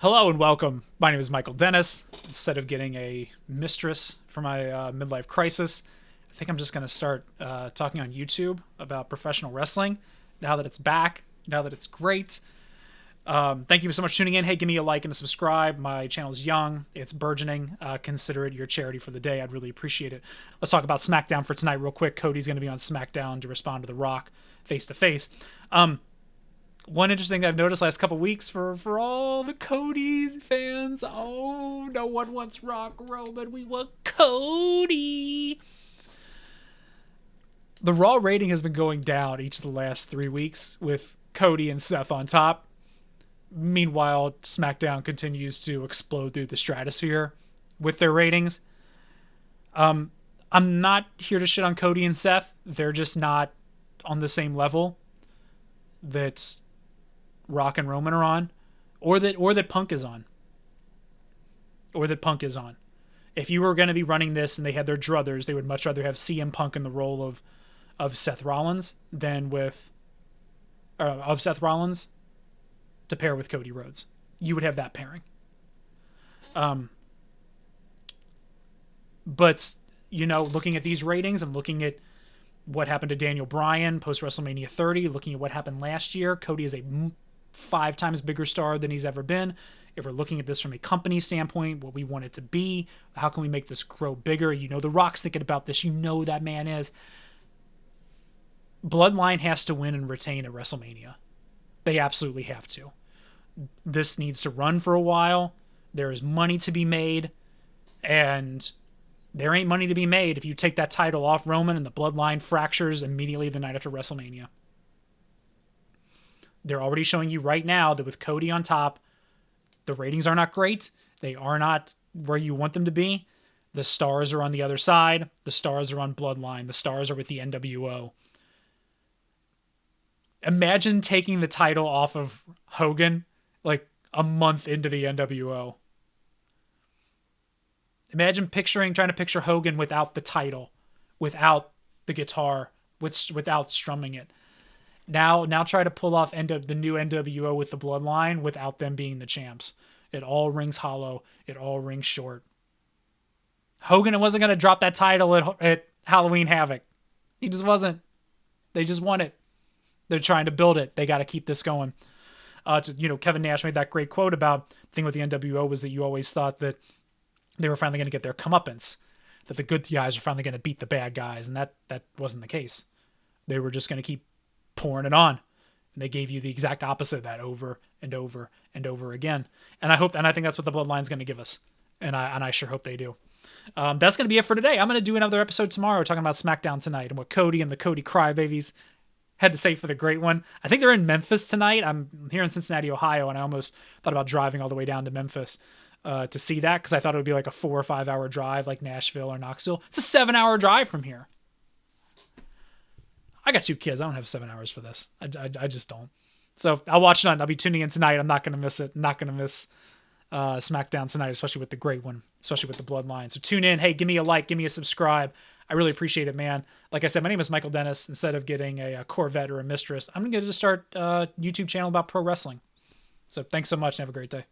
Hello and welcome. My name is Michael Dennis. Instead of getting a mistress for my midlife crisis, I think I'm just going to start talking on YouTube about professional wrestling now that it's back, now that it's great. Thank you so much for tuning in. Hey, give me a like and a subscribe. My channel is young. It's burgeoning. Consider it your charity for the day. I'd really appreciate it. Let's talk about Smackdown for tonight real quick. Cody's going to be on Smackdown to respond to The Rock face-to-face. One interesting thing I've noticed last couple weeks for all the Cody fans. Oh, no one wants Rock Roman. We want Cody. The Raw rating has been going down each of the last 3 weeks with Cody and Seth on top. Meanwhile, SmackDown continues to explode through the stratosphere with their ratings. I'm not here to shit on Cody and Seth. They're just not on the same level that Rock and Roman are on, or that Punk is on. If you were going to be running this and they had their druthers, they would much rather have CM Punk in the role of Seth Rollins than of Seth Rollins to pair with Cody Rhodes. You would have that pairing. But looking at these ratings and looking at what happened to Daniel Bryan post WrestleMania 30, looking at what happened last year, Cody is a 5 times bigger star than he's ever been. If we're looking at this from a company standpoint, what we want it to be, how can we make this grow bigger? The Rock's thinking about this. That man is. Bloodline has to win and retain at WrestleMania. They absolutely have to. This needs to run for a while. There is money to be made, and there ain't money to be made if you take that title off Roman and the Bloodline fractures immediately the night after WrestleMania. They're already showing you right now that with Cody on top, the ratings are not great. They are not where you want them to be. The stars are on the other side. The stars are on Bloodline. The stars are with the NWO. Imagine taking the title off of Hogan like a month into the NWO. Imagine trying to picture Hogan without the title, without the guitar, without strumming it. Now try to pull off the new NWO with the Bloodline without them being the champs. It all rings hollow. It all rings short. Hogan wasn't going to drop that title at Halloween Havoc. He just wasn't. They just won it. They're trying to build it. They got to keep this going. Kevin Nash made that great quote about the thing with the NWO was that you always thought that they were finally going to get their comeuppance, that the good guys are finally going to beat the bad guys, and that wasn't the case. They were just going to keep pouring it on. And they gave you the exact opposite of that over and over and over again. And I think that's what the Bloodline's going to give us. And I sure hope they do. That's going to be it for today. I'm going to do another episode tomorrow talking about SmackDown tonight and what Cody and the Cody Crybabies had to say for the great one. I think they're in Memphis tonight. I'm here in Cincinnati, Ohio, and I almost thought about driving all the way down to Memphis to see that because I thought it would be like a 4 or 5 hour drive like Nashville or Knoxville. It's a 7-hour drive from here. I got 2 kids. I don't have 7 hours for this. I just don't. So I'll watch it on. I'll be tuning in tonight. I'm not going to miss it. Not going to miss SmackDown tonight, especially with the great one, especially with the Bloodline. So tune in. Hey, give me a like. Give me a subscribe. I really appreciate it, man. Like I said, my name is Michael Dennis. Instead of getting a Corvette or a mistress, I'm going to just start a YouTube channel about pro wrestling. So thanks so much and have a great day.